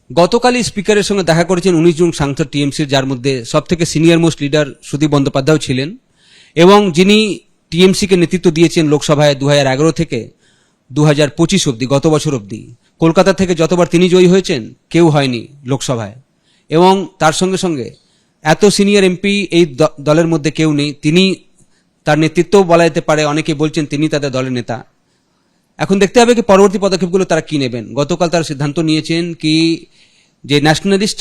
গতকালই স্পিকারের সঙ্গে দেখা করেছেন 19 জন সাংসদ টিএমসির, যার মধ্যে সবথেকে senior most leader Sudip Bandyopadhyay ছিলেন, এবং যিনি টিএমসিকে নেতৃত্ব দিয়েছেন লোকসভায় 2011 থেকে 2025 অবধি, গত বছর অবধি। কলকাতা থেকে যতবার তিনি জয়ী হয়েছেন কেউ হয়নি লোকসভায়, এবং তার সঙ্গে সঙ্গে এত সিনিয়র এমপি এই দলের মধ্যে কেউ নেই। তিনি তার নেতৃত্ব বলা যেতে পারে, অনেকে বলছেন তিনি তাদের দলের নেতা। এখন দেখতে হবে কি পরবর্তী পদক্ষেপগুলো তারা কি নেবেন। গতকাল তারা সিদ্ধান্ত নিয়েছেন কি যে ন্যাশনালিস্ট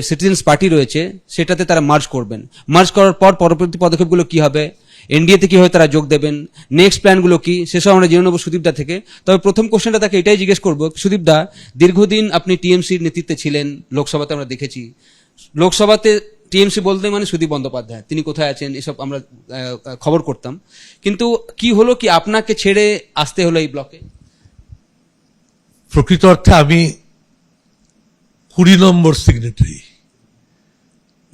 সিটিজেন্স পার্টি রয়েছে সেটাতে তারা মার্জ করবেন। মার্জ করার পর পরবর্তী পদক্ষেপগুলো কি হবে, এনডিএতে কিভাবে তারা যোগ দেবেন, নেক্সট প্ল্যানগুলো কি, সেসব আমরা জেনে নেবো সুদীপদা থেকে। তবে প্রথম কোশ্চেনটা তাকে এটাই জিজ্ঞেস করবো, সুদীপদা দীর্ঘদিন আপনি টিএমসির নেতৃত্বে ছিলেন, লোকসভাতে আমরা দেখেছি। লোকসভাতে টিএমসি বলতে মানে সুদীপ বন্দ্যোপাধ্যায়, তিনি কোথায় আছেন এসব আমরা খবর করতাম। কিন্তু কি হলো কি আপনাকে ছেড়ে আসতে হলো এই ব্লকে? প্রকৃত অর্থে আমি 20 নম্বর সিগনেটারি।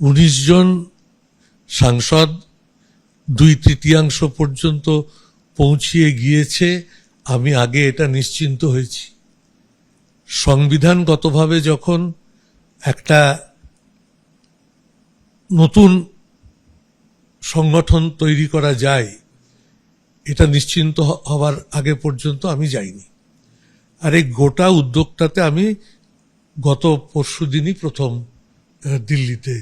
19 জন সাংসদ 2/3 পর্যন্ত পৌঁছিয়ে গিয়েছে, আমি আগে এটা নিশ্চিন্ত হয়েছি। সংবিধানগতভাবে যখন একটা নতুন সংগঠন তৈরি করা যায়, এটা নিশ্চিন্ত হওয়ার আগে পর্যন্ত আমি যাইনি। আর এই গোটা উদ্যোগটাতে আমি গত পরশুদিনই প্রথম দিল্লিতে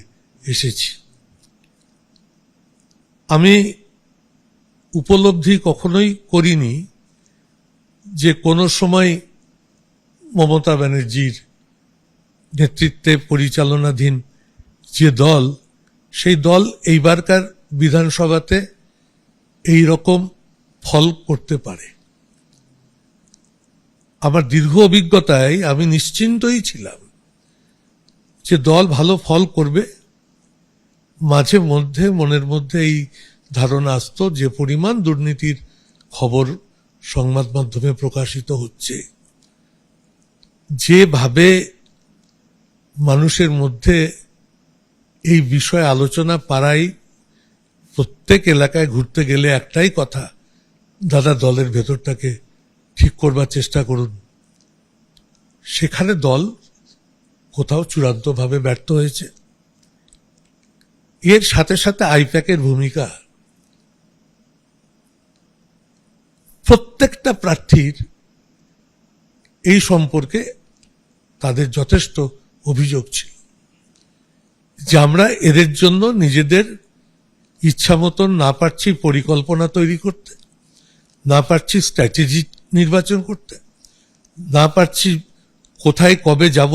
এসেছি। আমি উপলব্ধি কখনোই করিনি যে কোনো সময় মমতা ব্যানার্জির নেতৃত্বে পরিচালনাধীন যে দল, সেই দল এইবারকার বিধানসভাতে এই রকম ফল করতে পারে। আমার দীর্ঘ অভিজ্ঞতায় আমি নিশ্চিন্তই ছিলাম যে দল ভালো ফল করবে। মাঝে মধ্যে মনের মধ্যে এই ধারণা আসতো যে পরিমাণ দুর্নীতির খবর সংবাদ মাধ্যমে প্রকাশিত হচ্ছে, যেভাবে মানুষের মধ্যে এই বিষয়ে আলোচনা পাড়াই, প্রত্যেক এলাকায় ঘুরতে গেলে একটাই কথা, দাদা দলের ভেতরটাকে ঠিক করবার চেষ্টা করুন। সেখানে দল কোথাও চূড়ান্তভাবে ব্যর্থ হয়েছে। এর সাথে সাথে আইপ্যাকের ভূমিকা, প্রত্যেকটা প্রার্থীর এই সম্পর্কে তাদের যথেষ্ট অভিযোগ ছিল যে আমরা এদের জন্য নিজেদের ইচ্ছা মতন না পারছি পরিকল্পনা তৈরি করতে, না পারছি স্ট্র্যাটেজি নির্বাচন করতে, না পারছি কোথায় কবে যাব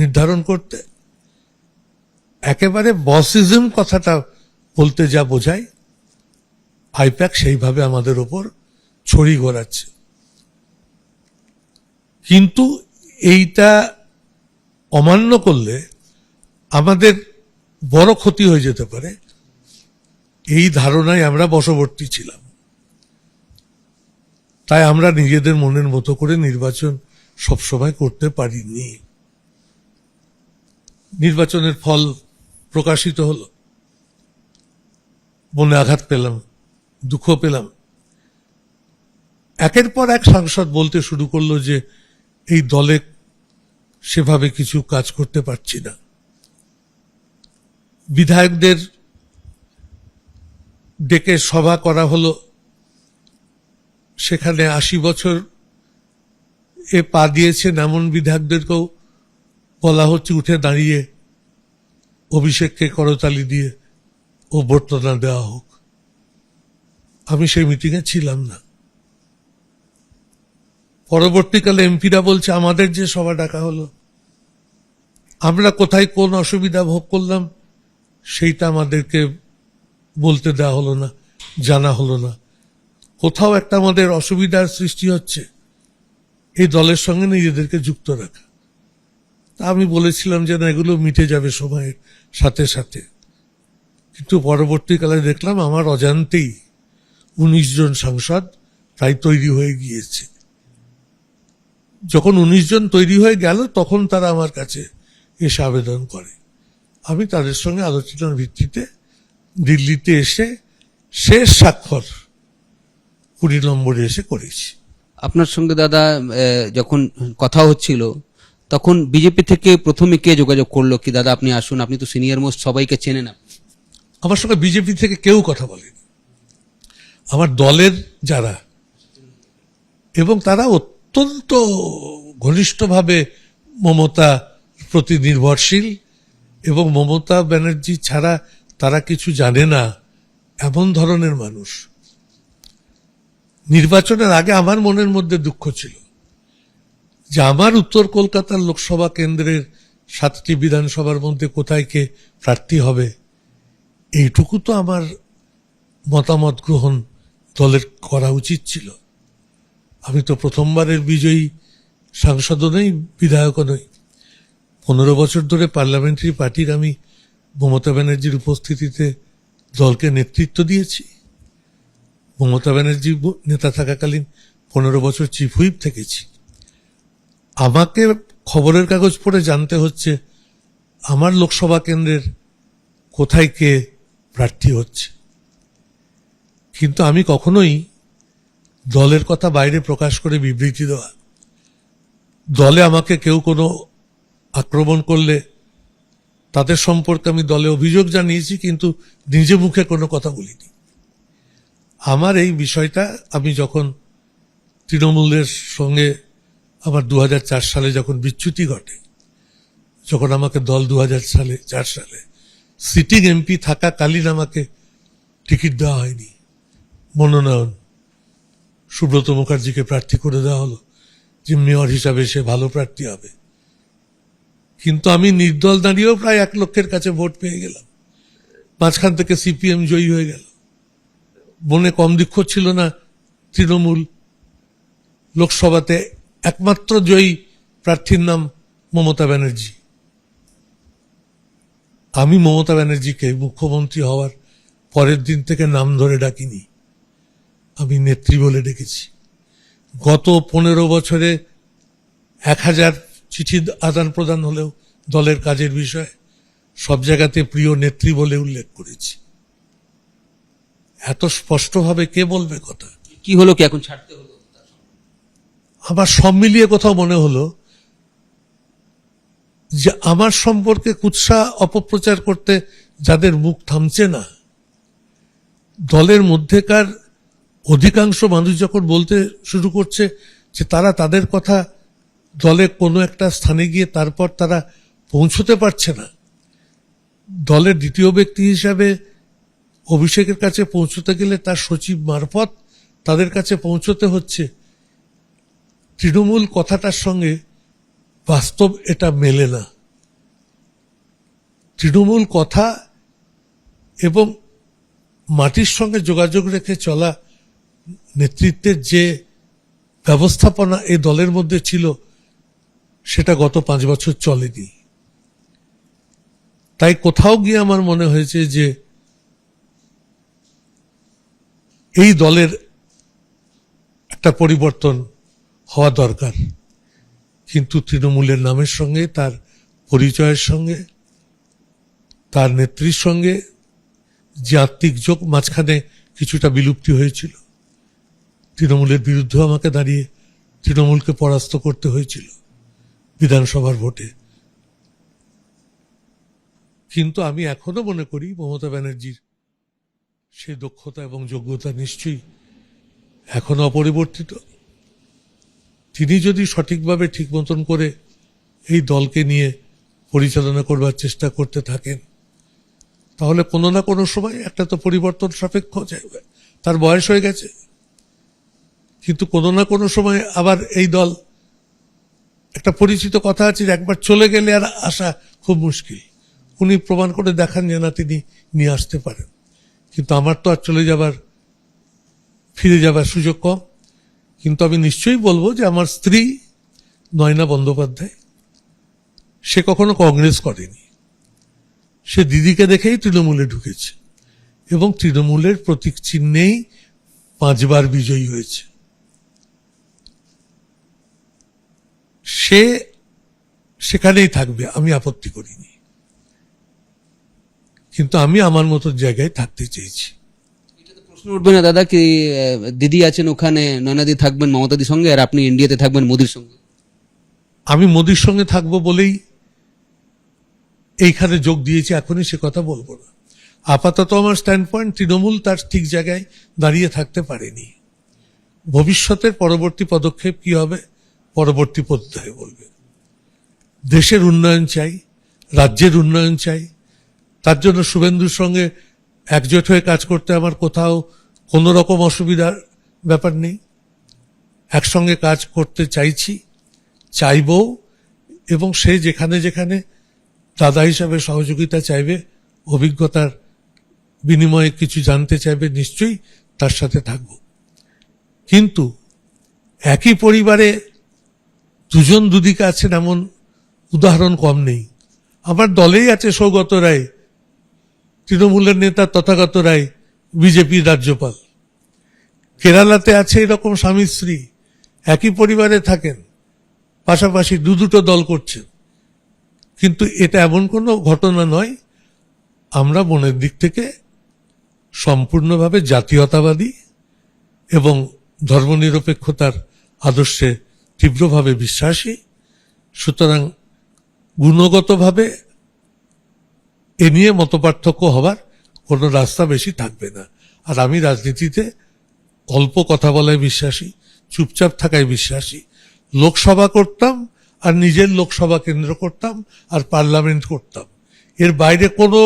নির্ধারণ করতে। একেবারে বসিজম কথাটা বলতে যা বোঝায়, আইপ্যাক সেইভাবে আমাদের ওপর ছড়ি ঘোরাচ্ছে। কিন্তু এইটা অমান্য করলে আমাদের বড় ক্ষতি হয়ে যেতে পারে, এই ধারণায় আমরা বশবর্তী ছিলাম। তাই আমরা নিজেদের মনের মতো করে নির্বাচন সবসময় করতে পারিনি। নির্বাচনের ফল প্রকাশিত হলো, মনে আঘাত পেলাম, দুঃখ পেলাম। একের পর এক সাংসদ বলতে শুরু করলো যে এই দলে সেভাবে কিছু কাজ করতে পারছি না। বিধায়কদের ডেকে সভা করা হলো, সেখানে 80 বছর এ পা দিয়েছেন এমন বিধায়কদেরকেও বলা হচ্ছে উঠে দাঁড়িয়ে অভিষেককে করতালি দিয়ে অভ্যর্থনা দেওয়া হোক। আমি সেই মিটিংয়ে ছিলাম না। পরবর্তীকালে এমপিরা বলছে আমাদের যে সভা ডাকা হলো, আমরা কোথায় কোন অসুবিধা ভোগ করলাম সেইটা আমাদেরকে বলতে দেওয়া হলো না, জানা হলো না। কোথাও একটা আমাদের অসুবিধার সৃষ্টি হচ্ছে, এই দলের সঙ্গে নিজেদেরকে যুক্ত রাখা। তা আমি বলেছিলাম যে না, এগুলো মিটে যাবে সময়ের সাথে সাথে। কিন্তু পরবর্তীকালে দেখলাম আমার অজান্তেই 19 জন সাংসদ তাই তৈরি হয়ে গিয়েছে। যখন 19 জন তৈরি হয়ে গেল তখন তারা আমার কাছে এসে আবেদন করে। আমি তাদের সঙ্গে আলোচনার ভিত্তিতে দিল্লিতে এসে শেষ স্বাক্ষর 20 নম্বরে এসে করেছি। আপনার সঙ্গে দাদা যখন কথা হচ্ছিল তখন বিজেপি থেকে প্রথমে কে যোগাযোগ করলো কি দাদা আপনি আসুন, আপনি তো সিনিয়র মোস্ট, সবাইকে চেনেন আপনি? আমার সঙ্গে বিজেপি থেকে কেউ কথা বলেনি। আমার দলের যারা, এবং তারা অত্যন্ত ঘনিষ্ঠভাবে মমতা প্রতি নির্ভরশীল, এবং মমতা ব্যানার্জি ছাড়া তারা কিছু জানে না এমন ধরনের মানুষ। নির্বাচনের আগে আমার মনের মধ্যে দুঃখ ছিল যে আমার উত্তর কলকাতার লোকসভা কেন্দ্রের 7টি বিধানসভার মধ্যে কোথায় কে প্রার্থী হবে, এইটুকু তো আমার মতামত গ্রহণ দলের করা উচিত ছিল। আমি তো প্রথমবারের বিজয়ী সাংসদও নই, বিধায়কও নই। 15 বছর ধরে পার্লামেন্টারি পার্টির আমি মমতা ব্যানার্জির উপস্থিতিতে দলকে নেতৃত্ব দিয়েছি। মমতা ব্যানার্জি নেতা থাকাকালীন 15 বছর চিফ হুইপ থেকেছি। আমাকে খবরের কাগজ পড়ে জানতে হচ্ছে আমার লোকসভা কেন্দ্রের কোথায় কে প্রার্থী হচ্ছে, কিন্তু আমি কখনোই দলের কথা বাইরে প্রকাশ করে বিবৃতি দেওয়া, দলে আমাকে কেউ কোনো আক্রমণ করলে তাদের সম্পর্কে আমি দলে অভিযোগ জানিয়েছি, কিন্তু নিজে মুখে কোনো কথা বলিনি। আমার এই বিষয়টা, আমি যখন তৃণমূলের সঙ্গে আমার 2004 সালে যখন বিচ্যুতি ঘটে, যখন আমাকে দল 2004 সালে সিটিং এমপি থাকাকালীন আমাকে টিকিট দেওয়া হয়নি, মনোনয়ন সুব্রত মুখার্জিকে প্রার্থী করে দেওয়া হলো যে মেয়র হিসাবে সে ভালো প্রার্থী হবে, কিন্তু আমি নির্দল দাঁড়িয়েও প্রায় 1 লক্ষের কাছে ভোট পেয়ে গেলাম। মাঝখান থেকে সিপিএম জয়ী হয়ে গেল। মনে কম দুঃখ ছিল না তৃণমূল লোকসভাতে একমাত্র জয়ী প্রার্থীর নাম মমতা ব্যানার্জি। আমি মমতা ব্যানার্জিকে মুখ্যমন্ত্রী হওয়ার পরের দিন থেকে নাম ধরে ডাকিনি, আমি নেত্রী বলে ডেকেছি। গত 15 বছরে 1000 চিঠি আদান প্রদান হলেও দলের কাজের বিষয়ে সব জায়গাতে প্রিয় নেত্রী বলে উল্লেখ করেছি। এত স্পষ্টভাবে কে বলবে কথা? কি হলো কি এখন ছাড়তে হলো? আমার সব মিলিয়ে কোথাও মনে হলো যে আমার সম্পর্কে কুৎসা অপপ্রচার করতে যাদের মুখ থামছে না, দলের মধ্যেকার অধিকাংশ মানুষ যখন বলতে শুরু করছে যে তারা তাদের কথা দলে কোনো একটা স্থানে গিয়ে তারপর তারা পৌঁছতে পারছে না, দলের দ্বিতীয় ব্যক্তি হিসাবে অভিষেকের কাছে পৌঁছতে গেলে তার সচিব মারফত তাদের কাছে পৌঁছতে হচ্ছে, তৃণমূল কথাটার সঙ্গে বাস্তব এটা মেলে না। তৃণমূল কথা এবং মাটির সঙ্গে যোগাযোগ রেখে চলা নেতৃত্বের যে ব্যবস্থাপনা এই দলের মধ্যে ছিল, সেটা গত 5 বছর চলেনি। তাই কোথাও গিয়ে আমার মনে হয়েছে যে এই দলের একটা পরিবর্তন হওয়া দরকার, কিন্তু তৃণমূলের নামের সঙ্গে, তার পরিচয়ের সঙ্গে, তার নেত্রীর সঙ্গে যে আত্মিক যোগ মাঝখানে কিছুটা বিলুপ্তি হয়েছিল। তৃণমূলের বিরুদ্ধেও আমাকে দাঁড়িয়ে তৃণমূলকে পরাস্ত করতে হয়েছিল বিধানসভার ভোটে। কিন্তু আমি এখনো মনে করি মমতা ব্যানার্জির সেই দক্ষতা এবং যোগ্যতা নিশ্চয়ই এখনো অপরিবর্তিত। তিনি যদি সঠিকভাবে ঠিক মতন করে এই দলকে নিয়ে পরিচালনা করবার চেষ্টা করতে থাকেন, তাহলে কোনো না কোনো সময় একটা তো পরিবর্তন সাপেক্ষ যাবে, তার বয়স হয়ে গেছে, কিন্তু কোনো না কোনো সময় আবার এই দল, একটা পরিচিত কথা আছে, একবার চলে গেলে আর আসা খুব মুশকিল। উনি প্রমাণ করে দেখান যে না, তিনি নিয়ে আসতে পারেন, কিন্তু আমার তো আর চলে যাবার, ফিরে যাবার সুযোগ কম। কিন্তু আমি নিশ্চয়ই বলবো যে আমার স্ত্রী নয়না বন্দ্যোপাধ্যায়, সে কখনো কংগ্রেস করেনি, সে দিদিকে দেখেই তৃণমূলে ঢুকেছে এবং তৃণমূলের প্রতীক চিহ্নেই 5 বার বিজয়ী হয়েছে। সে সেখানেই থাকবে, আমি আপত্তি করিনি, কিন্তু আমি আমার মতো জায়গায় থাকতে চেয়েছি। প্রশ্ন উঠবে না দাদা কি দিদি আছেন ওখানে, নয়নাদি থাকবেন মমতাদির সঙ্গে, আর আপনি ইন্ডিয়াতে থাকবেন মোদির সঙ্গে? আমি মোদির সঙ্গে থাকবো বলেই এইখানে যোগ দিয়েছি, এখনই সে কথা বলবো না। আপাতত আমার স্ট্যান্ড পয়েন্ট, তৃণমূল তার ঠিক জায়গায় দাঁড়িয়ে থাকতে পারেনি। ভবিষ্যতের পরবর্তী পদক্ষেপ কি হবে পরবর্তী পর্যায়ে বলবে। দেশের উন্নয়ন চাই, রাজ্যের উন্নয়ন চাই, তার জন্য শুভেন্দুর সঙ্গে একজোট হয়ে কাজ করতে আমার কোথাও কোনো রকম অসুবিধার ব্যাপার নেই। একসঙ্গে কাজ করতে চাইছি, চাইবো, এবং সে যেখানে যেখানে দাদা হিসাবে সহযোগিতা চাইবে, অভিজ্ঞতার বিনিময়ে কিছু জানতে চাইবে, নিশ্চয়ই তার সাথে থাকব। কিন্তু একই পরিবারে দুজন দুদিকে আছেন এমন উদাহরণ কম নেই। আমার দলেই আছে সৌগত রায়, তৃণমূলের নেতা তথাগত রায়, বিজেপির রাজ্যপাল। কেরালাতে আছে এরকম স্বামী স্ত্রী, একই পরিবারে থাকেন, পাশাপাশি দুটো দল করছেন। কিন্তু এটা এমন কোনো ঘটনা নয়। আমরা মনের দিক থেকে সম্পূর্ণভাবে জাতীয়তাবাদী এবং ধর্মনিরপেক্ষতার আদর্শে তীব্রভাবে বিশ্বাসী। সুতরাং গুণগতভাবে এ নিয়ে মতপার্থক্য হবার কোনো রাস্তা বেশি থাকবে না। আর আমি রাজনীতিতে অল্প কথা বলায় বিশ্বাসী, চুপচাপ থাকায় বিশ্বাসী। লোকসভা করতাম আর নিজের লোকসভা কেন্দ্র করতাম আর পার্লামেন্ট করতাম, এর বাইরে কোনো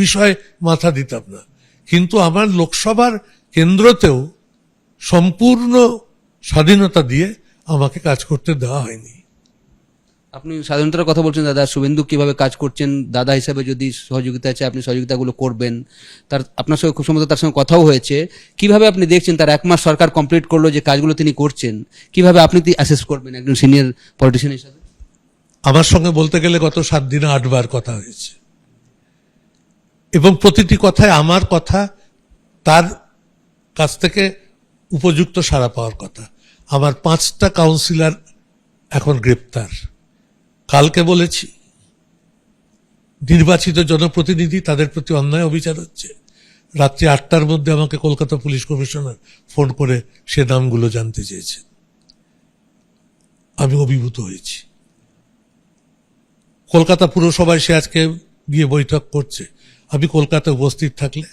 বিষয় মাথা দিতাম না। কিন্তু আমার লোকসভার কেন্দ্রতেও সম্পূর্ণ স্বাধীনতা দিয়ে আমাকে কাজ করতে দেওয়া হয়নি। আপনি স্বাধীনতার কথা বলছেন দাদা, শুভেন্দু কিভাবে কাজ করছেন, দাদা হিসাবে যদি সহযোগিতা আছে আপনি সহযোগিতাগুলো করবেন, তার আপনার সঙ্গে খুব সম্ভবত তার সঙ্গে কথাও হয়েছে। কিভাবে আপনি দেখছেন তার 1 মাস সরকার কমপ্লিট করলো, যে কাজগুলো তিনি করছেন, কিভাবে আপনি অ্যাসেস করবেন একজন সিনিয়র পলিটিশিয়ান হিসাবে? আমার সঙ্গে বলতে গেলে গত 7 দিনে 8 বার কথা হয়েছে, এবং প্রতিটি কথায় আমার কথা তার কাছ থেকে উপযুক্ত সাড়া পাওয়ার কথা। আমার 5টা কাউন্সিলর এখন গ্রেপ্তার। কালকে বলেছি নির্বাচিত জনপ্রতিনিধি, তাদের প্রতি অন্যায় অবিচার হচ্ছে। রাত্রি 8টার মধ্যে আমাকে কলকাতা পুলিশ কমিশনার ফোন করে সে নামগুলো জানতে চেয়েছেন। আমি অভিভূত হয়েছি। কলকাতা পুরসভায় সে আজকে গিয়ে বৈঠক করছে। আমি কলকাতায় উপস্থিত থাকলে,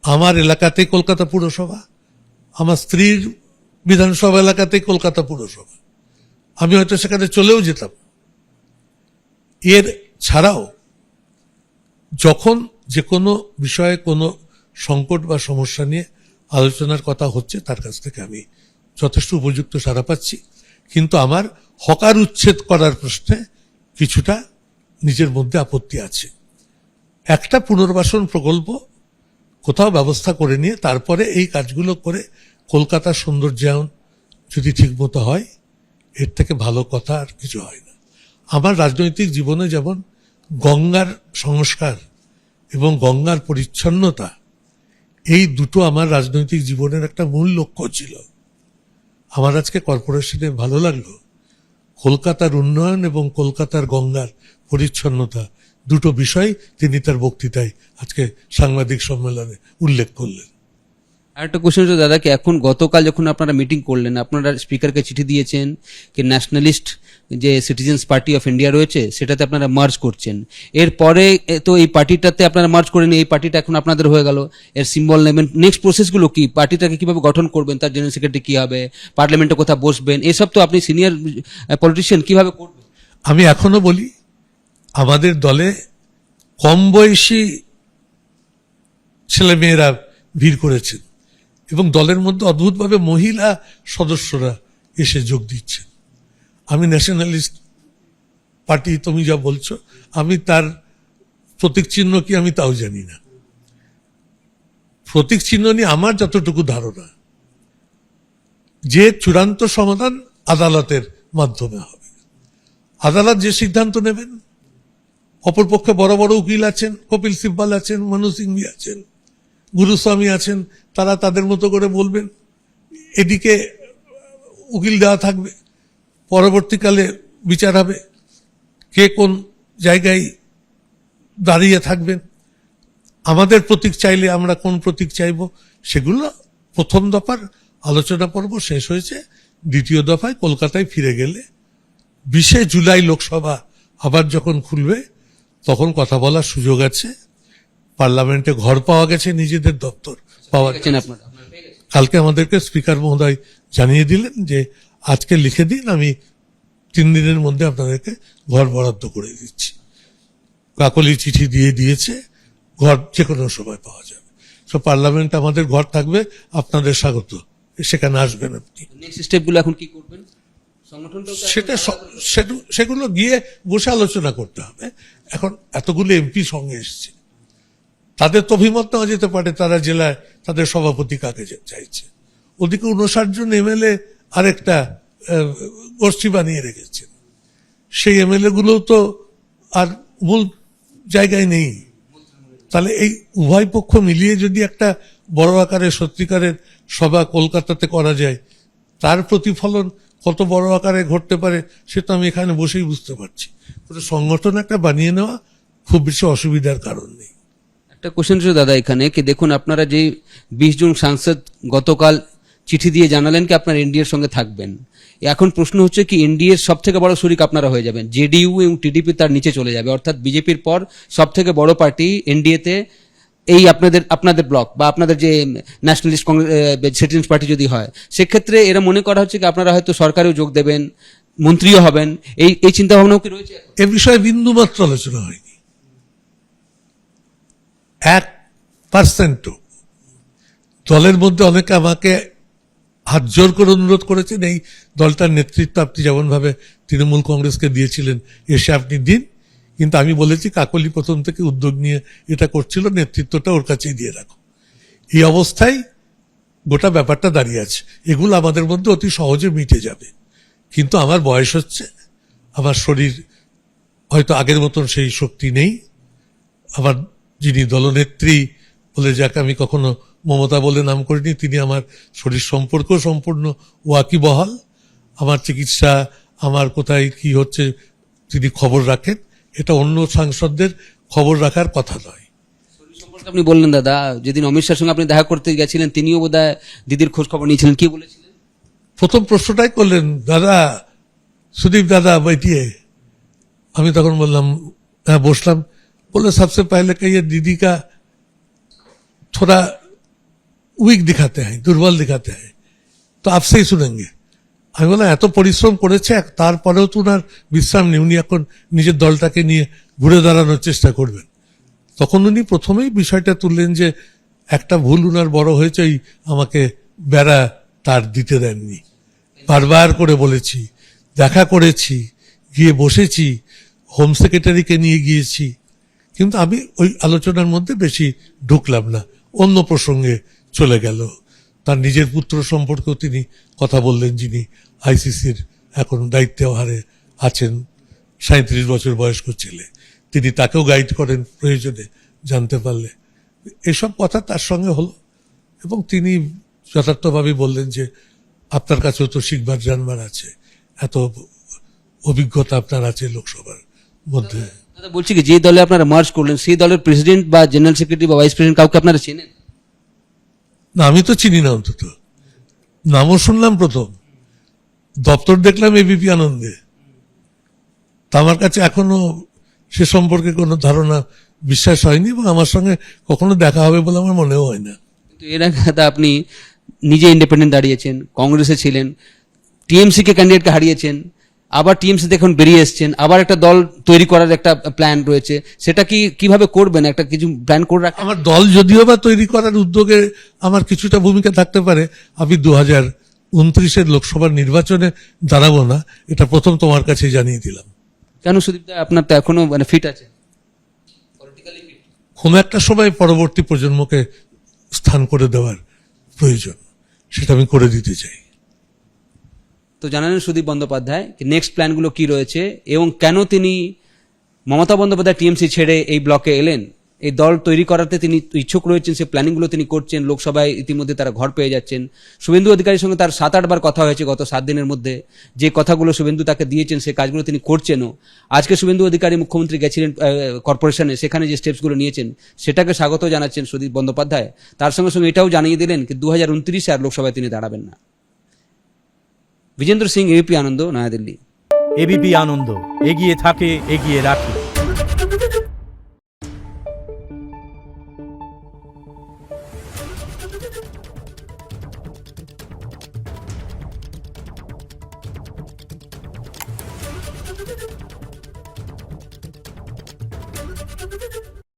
আমার এলাকাতেই কলকাতা পুরসভা, আমার স্ত্রীর বিধানসভা এলাকাতেই কলকাতা পুরসভা, আমি হয়তো সেখানে চলেও যেতাম। এর ছাড়াও যখন যে কোনো বিষয়ে কোনো সংকট বা সমস্যা নিয়ে আলোচনার কথা হচ্ছে, তার কাছ থেকে আমি যথেষ্ট উপযুক্ত সাড়া পাচ্ছি। কিন্তু আমার হকার উচ্ছেদ করার প্রশ্নে কিছুটা নিজের মধ্যে আপত্তি আছে। একটা পুনর্বাসন প্রকল্প কোথাও ব্যবস্থা করে নিয়ে তারপরে এই কাজগুলো করে কলকাতার সৌন্দর্যায়ন যদি ঠিকমতো হয়, এর থেকে ভালো কথা আর কিছু হয় না। আমার রাজনৈতিক জীবনে যেমন গঙ্গার সংস্কার এবং গঙ্গার পরিচ্ছন্নতা, এই দুটো আমার রাজনৈতিক জীবনের একটা মূল লক্ষ্য ছিল। আমার আজকে কর্পোরেশনে ভালো লাগলো কলকাতার উন্নয়ন এবং কলকাতার গঙ্গার পরিচ্ছন্নতা দুটো বিষয় তিনি তার বক্তৃতায় আজকে সাংবাদিক সম্মেলনে উল্লেখ করলেন। আরেকটা কোশ্চেন হচ্ছে দাদাকে, এখন গতকাল যখন আপনারা মিটিং করলেন, আপনারা স্পিকারকে চিঠি দিয়েছেন কি ন্যাশনালিস্ট যে সিটিজেন্স পার্টি অফ ইন্ডিয়া রয়েছে সেটাতে আপনারা মার্জ করছেন। এরপরে তো এই পার্টিটাতে আপনারা মার্জ করেন, এই পার্টিটা এখন আপনাদের হয়ে গেল, এর সিম্বল নেবেন, নেক্সট প্রসেসগুলো কি, পার্টিটাকে কিভাবে গঠন করবেন, তার জেনারেল সেক্রেটারি কি হবে, পার্লামেন্টে কোথায় বসবেন, এসব তো আপনি সিনিয়র পলিটিশিয়ান, কিভাবে করবেন? আমি এখনো বলি আমাদের দলে কম বয়সী ছেলেমেয়েরা ভিড় করেছেন এবং দলের মধ্যে অদ্ভুতভাবে মহিলা সদস্যরা এসে যোগ দিচ্ছেন। আমি ন্যাশনালিস্ট পার্টি, তুমি যা বলছো, আমি তার প্রতীক চিহ্ন কি আমি তাও জানি না। প্রতীক চিহ্ন নিয়ে আমার যতটুকু ধারণা, যে চূড়ান্ত সমাধান আদালতের মাধ্যমে হবে। আদালত যে সিদ্ধান্ত নেবেন, অপরপক্ষে বড় বড় উকিল আছেন, কপিল সিব্বাল আছেন, মনু সিংভি আছেন, গুরুস্বামী আছেন, তারা তাদের মতো করে বলবেন, এদিকে উকিল দেওয়া থাকবে, পরবর্তীকালে বিচার হবে কে কোন জায়গায় দাঁড়িয়ে থাকবেন। আমাদের প্রতীক চাইলে আমরা কোন প্রতীক চাইব, সেগুলো প্রথম দফার আলোচনা পর্ব শেষ হয়েছে। দ্বিতীয় দফায় কলকাতায় ফিরে গেলে 20শে জুলাই লোকসভা আবার যখন খুলবে তখন কথা বলার সুযোগ আছে। পার্লামেন্টে ঘর পাওয়া গেছে, নিজেদের দপ্তর পাওয়া গেছে। পেয়েছেন আপনারা? কালকে আমাদেরকে স্পিকার মহোদয় জানিয়ে দিলেন যে আজকে লিখে দিন, আমি 3 দিনের মধ্যে আপনাদেরকে ঘর বরাদ্দ করে দিচ্ছি। কাকলি চিঠি দিয়ে দিয়েছে, ঘর যে কোনো সময় পাওয়া যাবে। সো পার্লামেন্ট আমাদের ঘর থাকবে, আপনাদের স্বাগত, সেখানে আসবেন আপনি। নেক্সট স্টেপগুলো এখন কি করবেন? সংগঠনটাও তো সেগুলো গিয়ে বসে আলোচনা করতে হবে। এখন এতগুলো এমপি সঙ্গে এসছে, তাদের তো অভিমত নেওয়া যেতে পারে তারা জেলায় তাদের সভাপতি কাকে চাইছে। ওদিকে 59 জন এমএলএ আরেকটা গোষ্ঠী বানিয়ে রেখেছেন, সেই এমএলএ গুলো তো আর মূল জায়গায় নেই। তাহলে এই উভয় পক্ষ মিলিয়ে যদি একটা বড় আকারের সত্যিকারের সভা কলকাতাতে করা যায়, তার প্রতিফলন কত বড় আকারে ঘটতে পারে সেটা আমি এখানে বসেই বুঝতে পারছি। সংগঠন একটা বানিয়ে নেওয়া খুব বেশি অসুবিধার কারণ নেই। একটা কোশ্চেন ছিল দাদা এখানে, কি দেখুন আপনারা যে 20 জন সাংসদ গতকাল চিঠি দিয়ে জানালেন কি আপনারা এনডিএর সঙ্গে থাকবেন। এখন প্রশ্ন হচ্ছে কি এনডিএর সব থেকে বড় শরিক আপনারা হয়ে যাবেন, জেডিইউ এবং টিডিপি তার নিচে চলে যাবে, অর্থাৎ বিজেপির পর সব থেকে বড় পার্টি এনডিএতে এই আপনাদের ব্লক বা আপনাদের যে ন্যাশনালিস্ট কংগ্রেস সিটিজেন্স পার্টি যদি হয়, সেক্ষেত্রে এরা মনে করা হচ্ছে কি আপনারা হয়তো সরকারেও যোগ দেবেন, মন্ত্রীও হবেন, এই চিন্তা ভাবনাও কি রয়েছে? এ বিষয়ে বিন্দুমাত্র আলোচনা হয়নি, 1% দলের মধ্যে অনেকে আমাকে হাত জোর করে অনুরোধ করেছেন, এই দলটার নেতৃত্ব আপনি যেমন ভাবে তৃণমূল কংগ্রেসকে দিয়েছিলেন এসে আপনি দিন। কিন্তু আমি বলেছি কাকলি প্রথম থেকে উদ্যোগ নিয়ে এটা করছিল, নেতৃত্বটা ওর কাছেই দিয়ে রাখো। এই অবস্থায় গোটা ব্যাপারটা দাঁড়িয়ে আছে। এগুলো আমাদের মধ্যে অতি সহজে মিটে যাবে, কিন্তু আমার বয়স হচ্ছে, আমার শরীর হয়তো আগের মতন সেই শক্তি নেই। আমার যিনি দলনেত্রী বলে যাকে আমি কখনো মমতা বলে নাম করিনি, তিনি আমার শরীর সম্পর্কেও সম্পূর্ণ ওয়াকিবহাল। আমার চিকিৎসা, আমার কোথায় কি হচ্ছে তিনি খবর রাখেন, এটা অন্য সাংসদদের খবর রাখার কথা নয়। আপনি বললেন দাদা, যেদিন অমিত শাহের সঙ্গে আপনি দেখা করতে গেছিলেন তিনিও বোধহয় দিদির খোঁজ খবর নিয়েছিলেন, কি বলেছিলেন? প্রথম প্রশ্নটাই করলেন, দাদা সুদীপ দাদা बैठिए। আমি তখন বললাম হ্যাঁ বসলাম। বলে सबसे पहले कहिए दीदी का थोड़ा উইক दिखाते हैं, দুর্বল दिखाते हैं, তো आपसे ही सुनेंगे। আমি বললাম এত পরিশ্রম করেছে তারপরেও তো উনার বিশ্রাম নেই, উনি এখন নিজের দলটাকে নিয়ে ঘুরে দাঁড়ানোর চেষ্টা করবেন। তখন উনি প্রথমেই বিষয়টা তুললেন যে একটা ভুল উনার বড় হয়েছে, আমাকে বেড়া তার দিতে দেননি। বারবার করে বলেছি, দেখা করেছি, গিয়ে বসেছি, হোম সেক্রেটারিকে নিয়ে গিয়েছি, কিন্তু আমি ওই আলোচনার মধ্যে বেশি ঢুকলাম না, অন্য প্রসঙ্গে চলে গেল। তার নিজের পুত্র সম্পর্কেও তিনি কথা বললেন, যিনি আইসিসির এখন দায়িত্বে হারে আছেন, 37 বছর বয়স্ক ছেলে, তিনি তাকেও গাইড করেন প্রয়োজনে জানতে পারলে। এসব কথা তার সঙ্গে হলো এবং তিনি যথার্থভাবে বললেন যে আপনার কাছেও তো শিখবার জানবার আছে, এত অভিজ্ঞতা আপনার আছে লোকসভার মধ্যে। দাদা বলছি কি যে দলে আপনারা মার্জ করলেন সেই দলের প্রেসিডেন্ট বা জেনারেল সেক্রেটারি বা ভাইস প্রেসিডেন্ট কাউকে আপনারা চেনেন? না, আমি তো চিনি না, অন্তত নামও শুনলাম প্রথম, দপ্তর দেখলাম এবিপি আনন্দে, তা আমার কাছে এখনো সে সম্পর্কে কোনো ধারণা বিশ্বাস হয়নি এবং আমার সঙ্গে কখনো দেখা হবে বলে আমার মনেও হয় না। কিন্তু এর আগে দাদা আপনি নিজে ইন্ডিপেন্ডেন্ট দাঁড়িয়েছেন, কংগ্রেসে ছিলেন, টিএমসি কে ক্যান্ডিডেটকে হারিয়েছেন, আবার টিএমসি থেকে এখন বেরিয়ে এসেছেন, আবার একটা দল তৈরি করার একটা প্ল্যান রয়েছে, সেটা কিভাবে করবেন? একটা কিছু প্ল্যান করে রাখেন? আমার দল যদিও বা তৈরি করার উদ্যোগে আমার কিছুটা ভূমিকা থাকতে পারে, আমি 2029 লোকসভার নির্বাচনে দাঁড়াবো না, এটা প্রথম তোমার কাছে জানিয়ে দিলাম। কেন সুদীপ দা, আপনার তো এখনো ফিট আছে? কোনো একটা সময় পরবর্তী প্রজন্মকে স্থান করে দেওয়ার প্রয়োজন, সেটা আমি করে দিতে চাই। তো জানালেন সুদীপ বন্দ্যোপাধ্যায় নেক্সট প্ল্যানগুলো কি রয়েছে এবং কেন তিনি মমতা বন্দ্যোপাধ্যায় টিএমসি ছেড়ে এই ব্লকে এলেন, এই দল তৈরি করাতে তিনি ইচ্ছুক রয়েছেন, সেই প্ল্যানিংগুলো তিনি করছেন। লোকসভায় ইতিমধ্যে তারা ঘর পেয়ে যাচ্ছেন। শুভেন্দু অধিকারীর সঙ্গে তার 7-8 বার কথা হয়েছে গত 7 দিনের মধ্যে, যে কথাগুলো শুভেন্দু তাকে দিয়েছেন সেই কাজগুলো তিনি করছেনও। আজকে শুভেন্দু অধিকারী মুখ্যমন্ত্রী গেছিলেন কর্পোরেশনে, সেখানে যে স্টেপসগুলো নিয়েছেন সেটাকে স্বাগত জানাচ্ছেন সুদীপ বন্দ্যোপাধ্যায়। তার সঙ্গে সঙ্গে এটাও জানিয়ে দিলেন কি 2029 আর লোকসভায় তিনি দাঁড়াবেন না। विजेंद्र सिंह एबीपी आनंद, नया दिल्ली। এবিপি আনন্দ, এগিয়ে থাকে, এগিয়ে রাখে। Thank you.